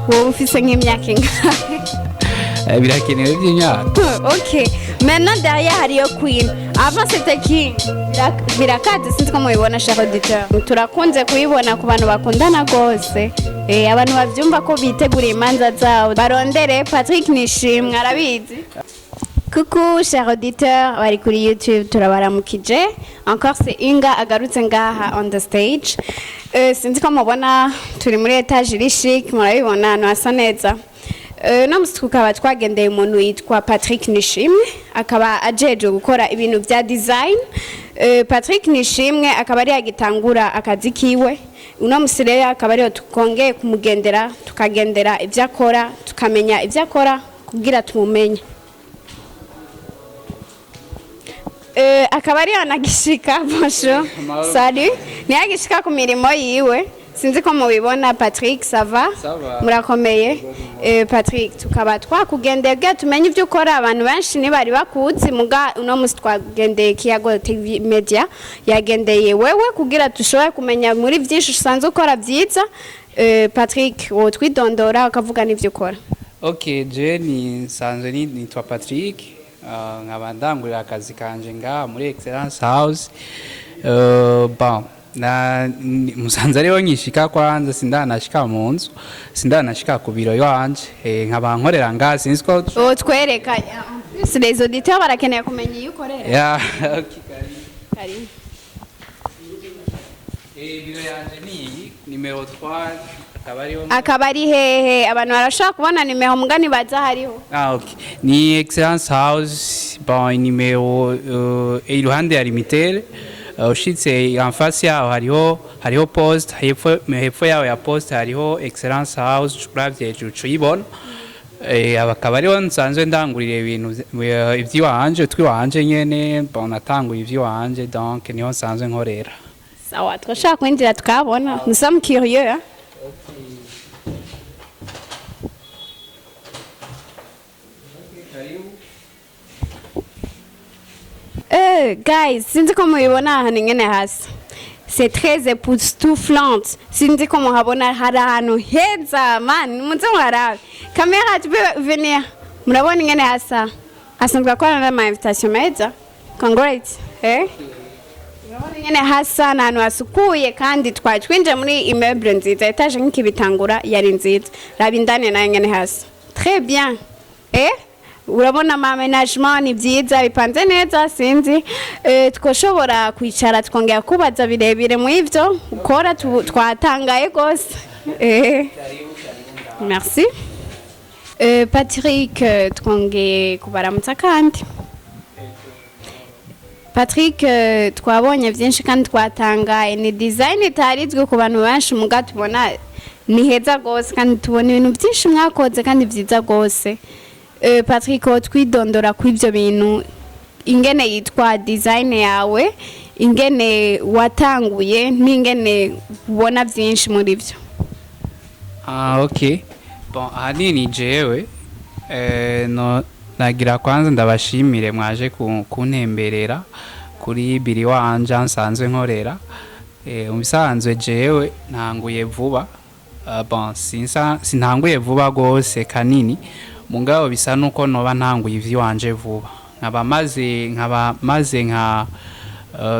wowe ufise nk'imyaka ingahe? Birakenewe by'imyaka. Ok, maintenant derrière hariyo queen, avant c'était king. Birakaze sinzi ko mubibona chers auditeurs. Turakunze kuyibona ku bantu bakundana gose. Abantu bavyumva ko bitegura imanza zabo barondere Patrick Nishimwe arabizi. Coucou chers auditeurs bari kuri YouTube turabaramukije. Encore c'est Inga agarutse ngaha on the stage. Sinzi ko mubona turi muri etage iri chic murabibona no asa neza. No mustukaba twagendeye umuntu yitwa Patrick Nishimwe akaba ajeje gukora ibintu bya design. Patrick Nishimwe akaba ari yagitangura akazi kiwe. Uno musire akaba ari tukongeye kumugendera tukagendera ivyo akora tukamenya ivyo akora kugira tumumenye. Akaba ari anagishika bonjour. Salut. Ni agishika ku mirimo yiwe. Sinzi ko mubibona Patrick ça va? Murakomeye. Patrick tukaba twakugendeye tumenye ivyo ukora abantu benshi ni bari bakuzi muga uno musi twagendeye Kiyago TV Media yagendeye wewe kugira tushobore kumenya muri byinshi usanzwe ukora byiza. Patrick wo twidondora ukavuga n'ivyo ukora. Okay, je ni sanzwe nitwa Patrick. Nkaba ndangurira akazi kanje nga muri Excellence House. Bon na musanze ariho nyishika kwanza sindanashika mu nzu sindanashika ku biro yanje nkaba nkorera nga sinzi ko twereka les auditeurs barakeneye kumenya iyo ukorera ya okay kari biro yanje ni numero 3 akabari hehe abantu barashaka kubona nimero mugani baza hariho okay ni Excellence House bon numero iruhande ya limitere ushitse en face yaho hariho post hepfo yaho ya post hariho Excellence House uravye jucu yibona abakaba ariho nsanzwe ndangurira ibintu ivy'iwanje twiwanje nyene bon natanguye ivy'iwanje donc niho nsanzwe nkorera sawa twashaka kwinjira tukabona nous sommes curieux guys, sinzi ko mubibona hano ngene hasi. C'est très époustouflante. Sinzi ko muhabona hari ahantu heza man, muze mwarabe. Kamera tu peux venir. Murabona ngene hasa. Asanzwe akora na invitation meza. Congrats. Murabona ngene hasa nanu asukuye kandi twinje muri immeuble nziza etage nk'ibitangura yari nziza. Rabindane na ngene hasa. Très bien. Urabona aménagement ni byiza bipanze neza sinzi twoshobora kwicara twongera kubaza birebire mu ivyo ukora twatangaye gose merci Patrick twongeye kubaramutsa kandi Patrick twabonye byinshi kandi twatangaye ni design itarizwe ku bantu benshi muga tubona ni heza gose kandi tubona ibintu byinshi mwakoze kandi byiza gose Patrick twidondora ku ivyo bintu ingene yitwa design yawe ingene watanguye n'ingene ubona byinshi muri byo okay bon hanini jewe no nagira kwanza ndabashimire mwaje kuntemberera kuri biri wanje nsanzwe nkorera ubisanzwe jewe ntanguye vuba bon sintanguye vuba gose kanini mungabo bisa nuko noba ntanguye ivy'iwanje vuba nkaba maze nka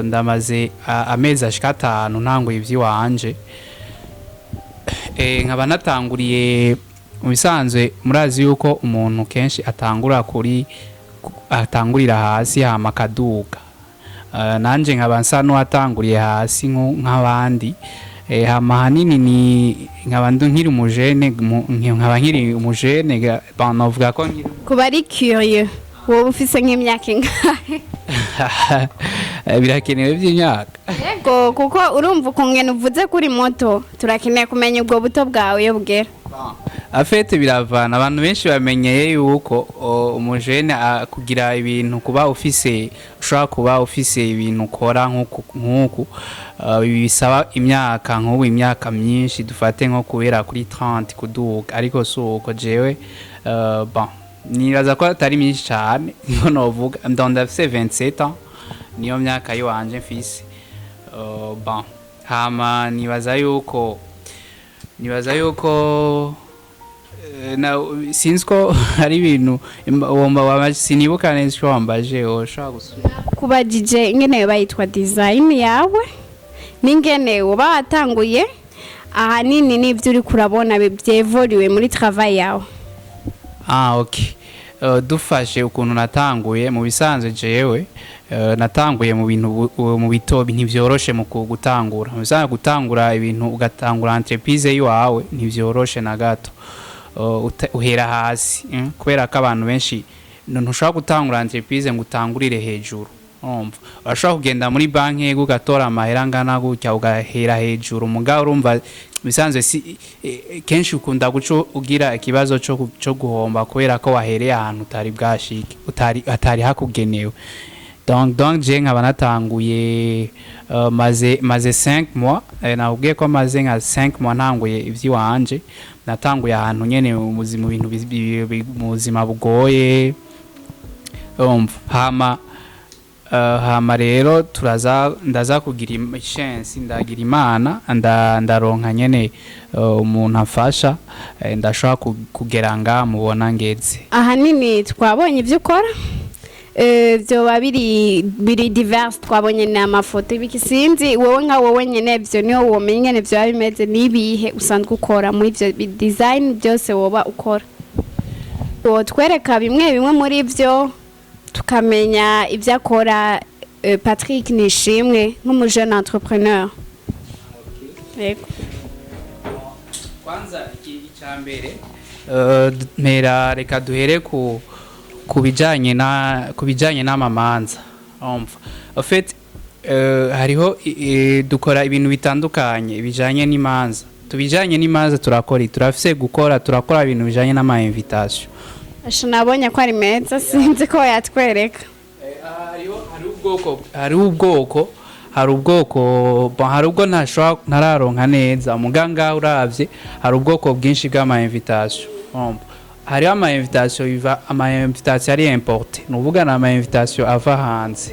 ndamaze amezi ashika 5 ntanguye ivy'iwanje nkaba natanguriye mubisanzwe murazi yuko umuntu kenshi atangurira hasi hama kaduga nanje nkaba nsa n'uwatanguriye hasi nk'abandi hama hanini ni nkaba nkiri umujene banavuga ko kuba ari curieux wowe ufise nk'imyaka ingahe birakenewe by'imyaka yego kuko urumva ukungene uvuze kuri moto turakeneye kumenya ubwo buto bwawe yo bugera afete biravana abantu benshi bamenyeye yuko umujene kugira ibintu kuba ufise ushaka kuba ufise ibintu ukora nk'uku bisaba imyaka nk'ubu imyaka myinshi dufate nko kubera kuri 30 kuduka ariko suko jewe bon nibaza ko atari myinshi cyane nko novuga ndafise 27 ans niyo myaka yiwanje mfise bon hama nibaza yuko na sinzi ko hari ibintu sinibuka neza icyo wambaje ushaka gusubira kubajije ingene bayitwa design yawe n'ingene uba watanguye ahanini n'ibyo uri kurabona byevoriwe muri travail yawe. Okay. Dufashe ukuntu natanguye mu bisanzwe jewe natanguye mu bintu mu bitobi ntivyoroshe mu gutangura. Mu bisanzwe gutangura ibintu ugatangura entreprise yawe ntivyoroshe na gato. Uhera hasi kubera ko abantu benshi ntushaka gutangura entreprise ngo utangurire hejuru. Urashobora kugenda muri banki ugatora amahera ngana gutya ugahera hejuru mugabo urumva bisanzwe kenshi ukunda guco ugira ikibazo cyo guhomba kubera ko wahereye ahantu utari bwashike atari hakugenewe. Donc je nkaba natanguye maze 5 mois nabwiye ko maze nka 5 mois ntanguye ivyiwanje natanguye ahantu nyene mu bintu mu buzima bugoye hama rero ndaza kugira chance ndagira Imana ndaronka nyene umuntu afasha ndashaka kugeranga mubona ngeze ahanini twabonye ivyo ukora byo biri diverse twabonye n'amafoto ibikisinzi wowe nka wowe nyene byo niyo womenye ngene byo bimeze nibihe usanzwe ukora muri byo design byose woba ukora twereka bimwe muri byo tukamenya ibyo akora. Patrick Nishimwe nk'umujeune entrepreneur. Yego kwanza icyambere mpera reka duhere ku bijanye n'amamanza. En fait hariho dukora ibintu bitandukanye bijanye n'imanza. Tubijanye n'imanza turafise turakora ibintu bijanye n'ama invitation. Nabonye ko ari meza sinzi ko yatwereka. Hari ubwo ntararonka neza muganga uravye hari ubwoko bwinshi bw'ama invitation. Hari ama invitation ari importe nuvuga na ama invitation ava hanze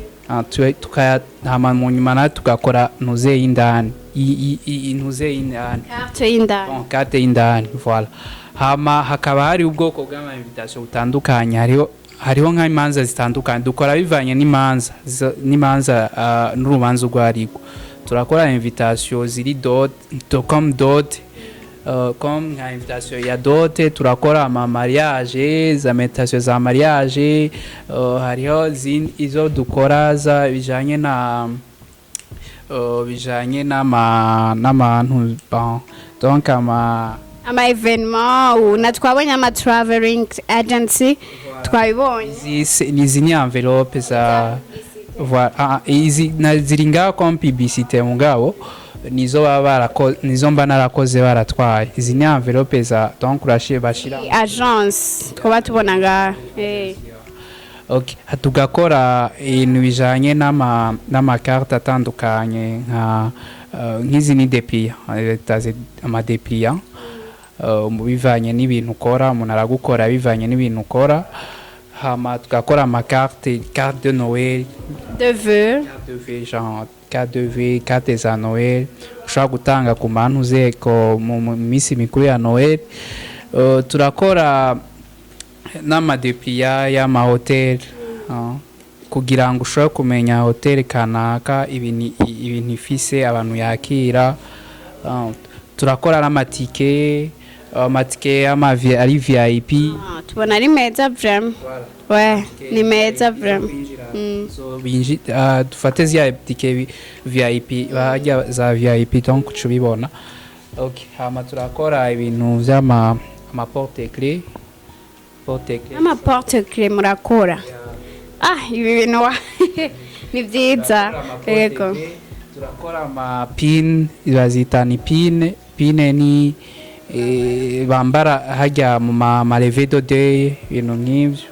tukayahama mu nyuma na tugakora ntuze y'indani carte y'indani voilà. Hama hakaba hari ubwoko bw'ama invitation butandukanye hariho nk'imanza zitandukanye dukora bivanye n'imanza n'urubanza rwariko turakora invitation ziri comme nka invitation ya dote turakora ama mariage za invitation za mariage hariho izo dukora za bijanye n'abantu donc ama événement na twabonye ama traveling agency twabibonye izi ni envelope za voilà izi ziringa comme publicité mugabo nizo mba narakoze baratwaye izi ni envelope za donc urashiye bashira agence twaba tubonaga okay tugakora ibintu bijanye n'ama carte atandukanye nk'izi ni dépliant ama dépliant bivanye n'ibintu ukora umuntu aragukora bivanye n'ibintu ukora. Hama tugakora ama carte de Noël de vœux genre carte de vœux carte za Noël ushaka gutanga ku bantu zeko mu misi mikuru ya Noël. Turakora n'ama dépliant y'ama hotel kugira ngo ushobore kumenya hotel kanaka ibintu ifise abantu yakira. Turakora n'amatike ari VIP tubona ari meza vraiment. Ouais ni meza vraiment. So dufate zya tike VIP bajya za VIP donc cubibona. Okay hama turakora ibintu vy'ama porte clé ama porte clé murakora. Ibi bintu ni byiza. Yego turakora ama pin bazita ni pin ni bambara hajya mu ma levée de day ibintu nk'ivyo.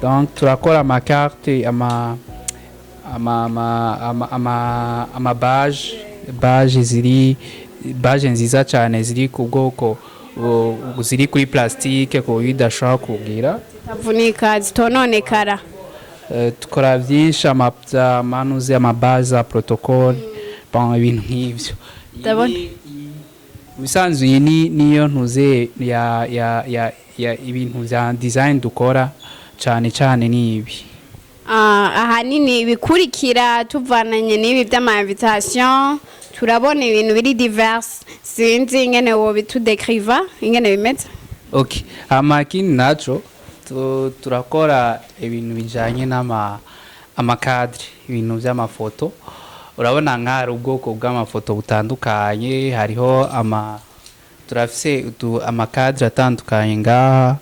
Donc turakora ama carte ama baje nziza cyane ziri ku bwoko ziri kuri plastique ko bidashobora kugira tavunika zitononekara. Tukora byinshi amanuze amabaza protocole ibintu nk'ivyo. bisanzwe iyi niyo ntuze ya ibintu bya design dukora cyane cyane nibi. Ahanini bikurikira tuvananye n'ibi by'ama invitation turabona ibintu biri divers sinzi ingene wo bitudekriva ingene bimeze. Okay, amakini naco turakora ibintu bijanye amakadre ibintu by'amafoto. Urabona nk'ari ubwoko bw'amafoto butandukanye, hariho turafise amakadre atandukanye ngaha,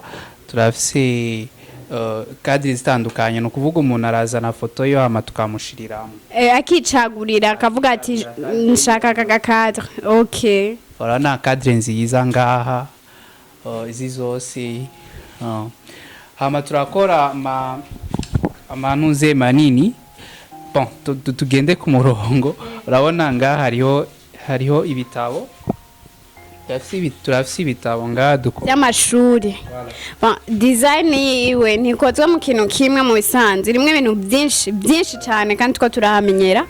turafise kadre zitandukanye, no kuvuga umuntu arazana foto yo hama tukamushiriramo akicagurira akavuga ati nshaka aka kadre. Okay, urabona kadre nziza ngaha izi zose. Hama turakora amanuze manini. Bon, tugende ku murongo. Urabona ngaha hariho ibitabo. Turafise ibitabo ngaha by'amashuri. Bon, design yiwe ntikozwe mu kintu kimwe mu bisanzwe, rimwe ibintu byinshi cyane kandi two turahamenyera.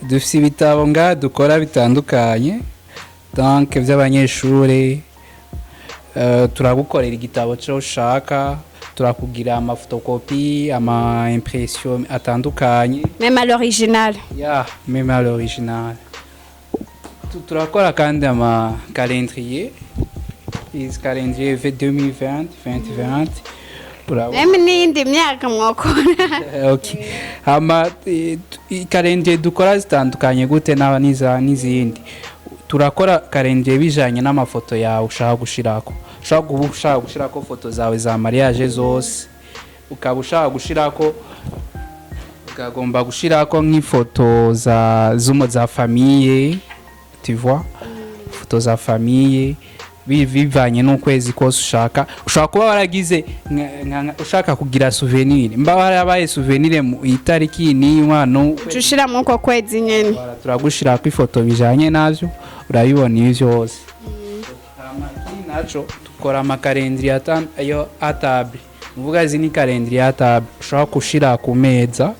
Dufise ibitabo ngaha dukora bitandukanye, donc by'abanyeshuri. Turagukorera igitabo cyo ushaka, turakugira amafotokopi, ama impression atandukanye, même à l'original. Même à l'original. Turakora kandi ama calendrier, calendrier 2020 2020. Même n'indi myaka mwokora. Okay. Calendrier dukora zitandukanye gute n'izindi. Turakora calendrier bijanye n'amafoto yawe ushaka gushirako. Ushaka gushirako foto zawe za mariage zose. Ukaba ushaka gushirako ukagomba gushirako nk'ifoto za famille, tu vois? Foto za famille bivanye n'ukwezi kose ushaka kuba waragize ushaka kugira souvenir. Mba warabaye souvenir mu itariki n'inkwano ushira mu ko kwezi nyene. Turagushirako ifoto bijanye navyo urabibona ivyo byose. Nacho tukora amakalendri ayo atable. Uvuga zini kalendri atable ushaka kushira ku meza,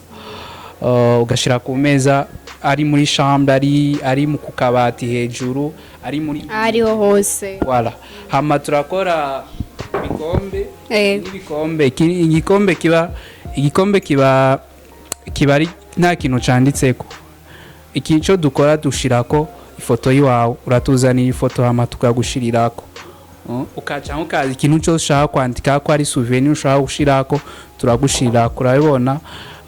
ugashira ku meza ari muri chambre, ari mu kukabati hejuru, ari muri ariho hose. Voilà. Hama turakora ibikombe, igikombe kiba ari nta kintu canditseko. Ikico dukora dushirako ifoto yiwawe, uratuzanira ifoto hama tukagushirirako. Ukaca ukazi ikintu cyo ushaka kwandika ko ari souvenir ushaka gushirako, turagushirako.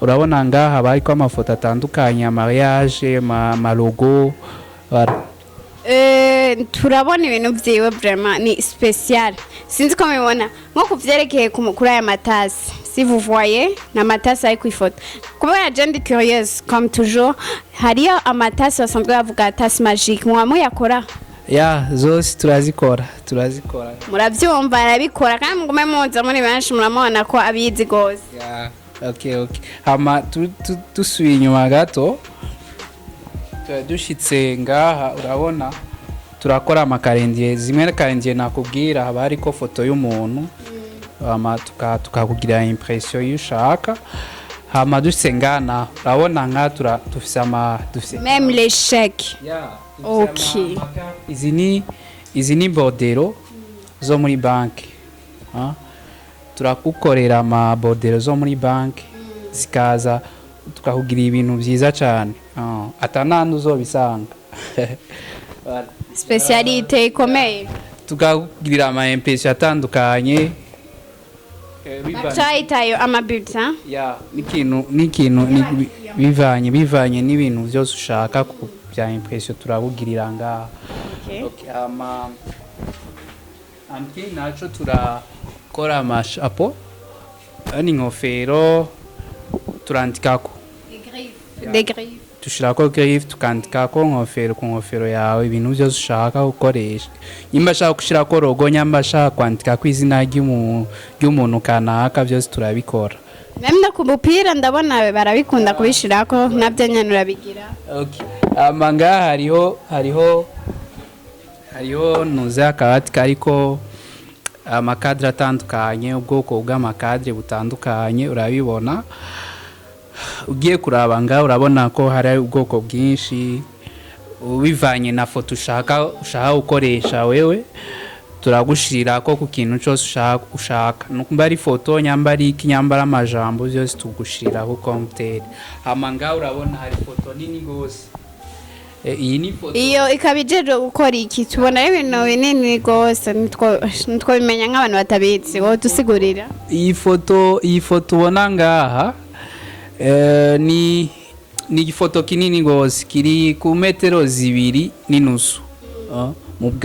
Urabona ngaha bariko amafoto atandukanye, mariage, logo. Turabona ibintu byiwe vraiment ni spécial. Sinzi ko mubibona nko kuvyerekeye kuri aya matasi. Si vous voyez na matasi ari kwifoto. Kuba agenda curieuse comme toujours, hariyo amatasi basanzwe bavuga atasi magique. Mwamu yakora? Zose turazikora. Muravyumva arabikora kandi mugume muza muri benshi muramubona ko abizi gose. Okay. Hama tusuye inyuma gato. Dushitse ngaha urabona turakora amakalendrier. Zimwe kalendrier nakubwira haba hariko foto y'umuntu. Hama tukakugira impression y'ushaka. Hama dushitse ngana urabona nka dufise même les chèques. Okay. Izi ni bordero zo muri banki. Turakukorera ama bordero zo muri banki zikaza tukakugira ibintu byiza cyane. Atanandu uzobisanga. Specialité ikomeye. Tukakugirira ama impression atandukanye. Bacayitayo amabulletin. N'ikintu bivanye n'ibintu byose ushaka bya impression turabugirira ngaha. Okay. Naco turakora amashapo, n'ingofero turandikako. Des griffes. Tushirako griffe tukandikako ngofero ku ngofero yawe ibintu byose ushaka gukoresha. Nimba ushaka gushirako logo, nyamba ushaka kwandikako izina ry'umuntu kanaka, byose turabikora. Même no kubupira ndabona barabikunda kubishirako nabyo nyene urabigira. Okay. Amanga hariho nuza akabati kariko amakadre atandukanye, ubwoko bw'amakadre butandukanye urabibona. Ugiye kuraba nga urabona ko hari ubwoko bwinshi. bivanye na foto ushaka gukoresha wewe turagushirira ko ku kintu cyose ushaka nukumba ari foto nyambari iki nyambara amajambo byose tugushirira ku computer hamanga urabona hari foto nini gose iyi ni foto iyo ikabijeje gukora iki tubona ibintu binini gose nitwo bimenya nk'abantu batabizi wo dusigurira iyi foto ubona ngaha ni igifoto kinini gose kiri ku metero 2.5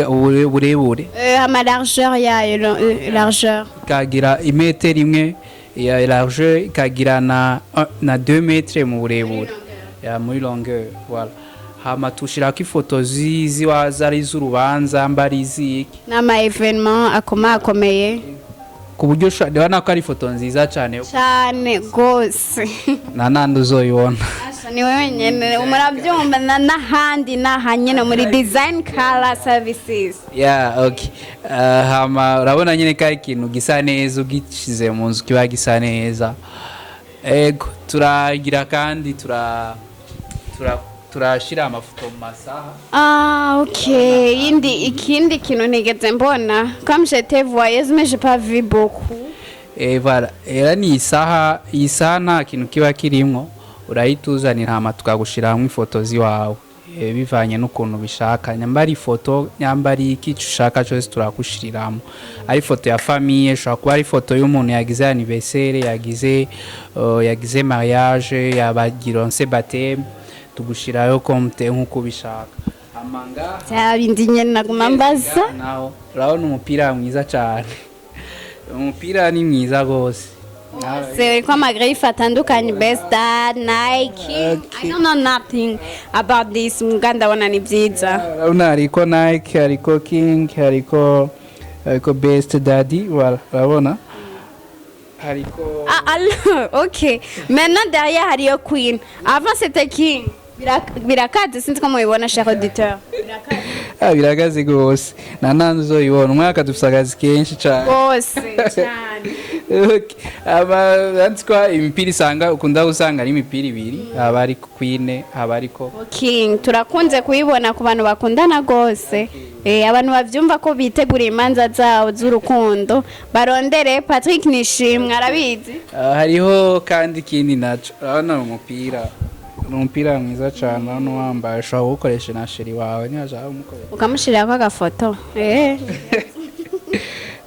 uburebure ama largeur yayo largeur kagira imetero imwe ya largeur ikagira na 2 metres mu burebure ya muri longueur voilà hama tushirako ifoto zari z'urubanza mbari ziki n'ama evenement akomeye ku buryo ndabona ko ari foto nziza cyane gose nanandi uzoyibona ni wewe nyene murabyumva n'ahandi n'ahanyene muri design color services okay hama urabona nyene ko ari ikintu gisa neza ugishize mu nzu kiba gisa neza ego turagira kandi turashira amafoto mu masaha okay ikindi kintu nigeze mbona comme je te voyais mais j'ai pas vu beaucoup voilà era ni isaha nta kintu kiba kirimo urayituzanira hama tukagushira hamwe ifoto ziwawe bivanye n'ukuntu bishaka nyambari ifoto nyambari ikicu ushaka cyose turakushiriramo ari foto ya famille shaka kuba ari foto y'umuntu yagize anniversaire yagize mariage yabagironse baptême tugushirayo komte nkuko bishaka amanga cyabindi nyene naguma mbaza naho urabona umupira mwiza cyane umupira ni mwiza gose c'est comme agrif atandukanye best Nike I don't know nothing about this muganda wana ni byiza urabona ariko Nike ariko King ariko best daddy voilà urabona hariko ok maintenant derrière hariyo Queen avant c'était King birakaze sinzi ko mubibona cher auditeur birakaze gose nananze uzoyibona umwaka dufisagazi kenshi cyane gose cyane abandikwa imipira isanga ukunda gusanga ari imipira ibiri haba ari Queen haba ariko King turakunze kuyibona ku bantu bakundana gose abantu bavyumva ko bitegura imanza zawo z'urukundo barondere Patrick Nishimwe arabizi hariho kandi kindi naco urabona umupira mwiza cyane hano wambaye ushobora gukoresha na sheri wawe ntiyashaka umukoresha ukamushiriraho agafoto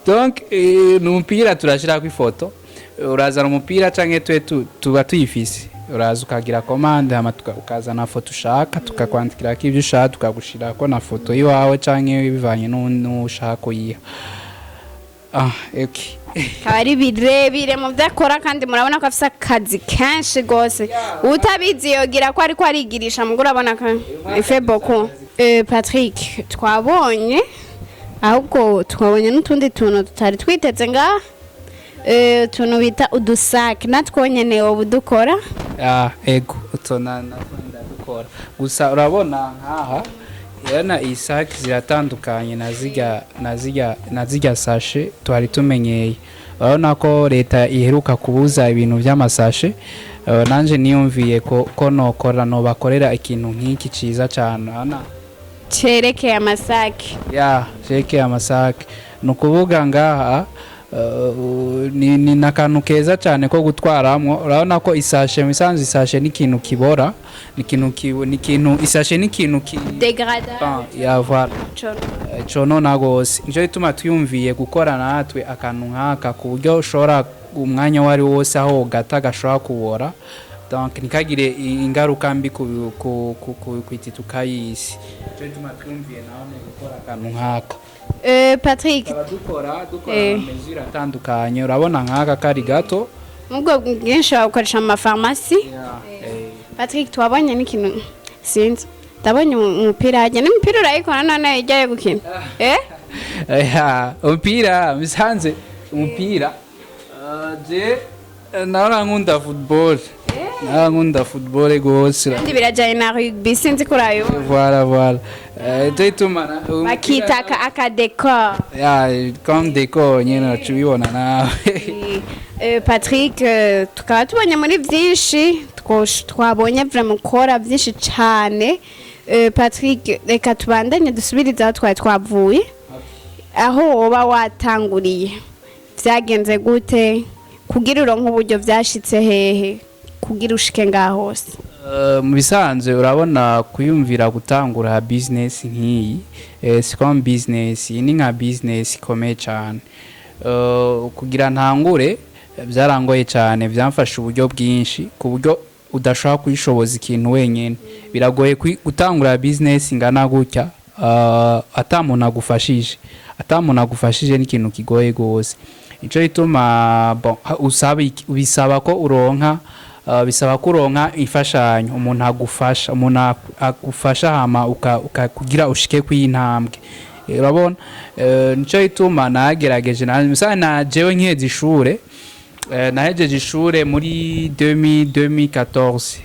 donc n'umupira turashirako ifoto urazana umupira canke tuba tuyifise uraza ukagira commande hama ukazana foto ushaka tukakwandikirako ivyo ushaka tukagushirako na foto yiwawe canke bivanye n'ushaka kuyiha okay kabari birebire mu byakora kandi murabona ko afisa akazi kenshi gose utabizi yogira ko ariko arigirisha mugura abona ka fait beaucoup Patrick twabonye ahubwo twabonye n'utundi tuntu tutari twiteze nga tuntu bita udusaki natwonyene wo budukora ego utona ndakora gusa urabona nkaha yana isaki ziratandukanye nazijya sashe twari tumenyeye urabona ko leta iheruka kubuza ibintu by'amasashe nanje niyumviye ko nokora no bakorera ikintu nk'iki ciza cyane cerekeye amasaki cerekeye amasaki nukuvuga ngaha ni nakantu keza cyane ko gutwaramo urabona ko isashe misanzu isashe n'ikintu kibora n'ikintu isashe n'ikintu degrada voilà cono nagose nico bituma tuyumviye gukora natwe akantu nkaka ku buryo ushobora umwanya wari wose aho gata gashobora kubora donc nikagire ingaruka mbi ku itituka y'isi nico bituma tuyumviye nawe gukora akantu nkaka Patrick dukora mesure atandukanye urabona nkaka kari gato mubwo bwinshi bakoresha mu farmasi Patrick twabonye n'ikintu sinzi ndabonye umupira hajya n'umupira urayikora none ijyaye gukina umupira misanze umupira je naona nkunda football gose kandi birajyanye na rugby sinzi kurayo voilà tayituma bakitaka akadekor comme décor nyene tubibona nawe Patrick tukaba tubonye muri byinshi twabonye vraiment ukora byinshi cyane Patrick reka tubandanye dusubirize aho twari twavuye aho woba watanguriye vyagenze gute kugira uronke uburyo vyashitse hehe kugira ushike ngaho hose. Mu bisanzwe urabona kuyumvira gutangura business nk'iyi si comme business ni nka business ikomeye cyane. Kugira ntangure byarangoye cyane, byamfasha uburyo bwinshi ku buryo udashobora kuyishoboza ikintu wenyine. Biragoye gutangura business ingana gutya atamuntu agufashije n'ikintu kigoye gose. Ico bituma bisaba ko uronka imfashanyo, umuntu agufasha hama ukakugira ushike kw'intambwe. Urabona nico bituma nagerageje na jewe nkiheze ishure nahejeje ishure muri 2014